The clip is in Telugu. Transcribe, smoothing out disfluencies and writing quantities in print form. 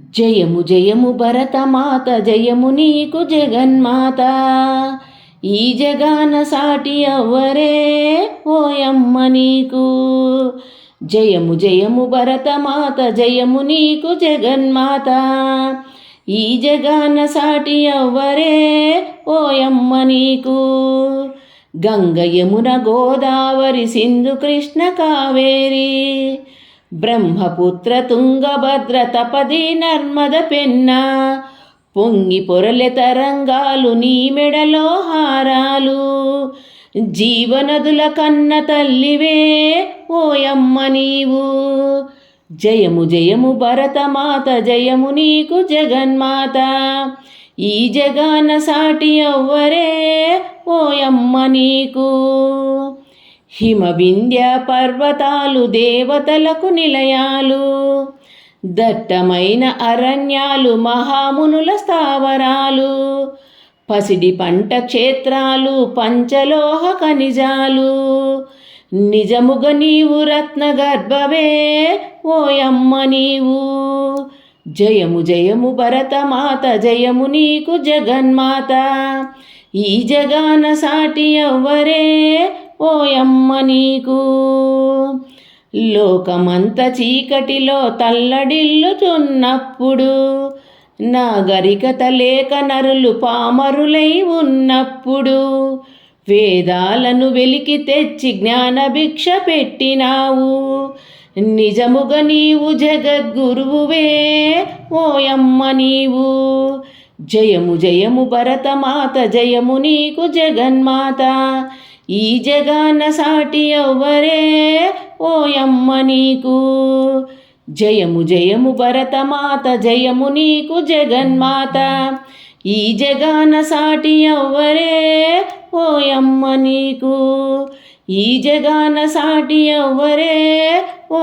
జయము జయము భరతమాత, జయము నీకు జగన్మాత. ఈ జగాన సాటి అవ్వరే ఓయమ్మ నీకు. జయము జయము భరతమాత, జయము నీకు జగన్మాత. ఈ జగాన సాటి అవ్వరే ఓయమ్మ నీకు. గంగ యమున గోదావరి సింధు కృష్ణ కావేరి, బ్రహ్మపుత్ర తుంగభద్ర తపది నర్మద పెన్న. పొంగి పొరలె తరంగాలు నీ మెడలో హారాలు, జీవనదుల కన్న తల్లివే ఓయమ్మ నీవు. జయము జయము భరతమాత, జయము నీకు జగన్మాత. ఈ జగాన సాటి అవ్వరే ఓయమ్మ నీకు. హిమవింధ్య పర్వతాలు దేవతలకు నిలయాలు, దట్టమైన అరణ్యాలు మహామునుల స్థావరాలు. పసిడి పంట క్షేత్రాలు పంచలోహ ఖనిజాలు, నిజముగ నీవు రత్న గర్భవే ఓయమ్మ నీవు. జయము జయము భరతమాత, జయము నీకు జగన్మాత. ఈ జగాన సాటి అవ్వరే ఓయమ్మ నీకు. లోకమంత చీకటిలో తల్లడిల్లుచున్నప్పుడు, నాగరికత లేక నరులు పామరులై ఉన్నప్పుడు, వేదాలను వెలికి తెచ్చి జ్ఞానభిక్ష పెట్టినావు. నిజముగ నీవు జగద్గురువువే ఓయమ్మ నీవు. జయము జయము భరతమాత, జయము నీకు జగన్మాత. ఈ జగాన సాటి అవ్వరే ఓయమ్మ నీకు. జయము జయము భరతమాత, జయము నీకు జగన్మాత. ఈ జగాన సాటి అవ్వరే ఓయమ్మ నీకు. ఈ జగాన సాటి అవ్వరే ఓ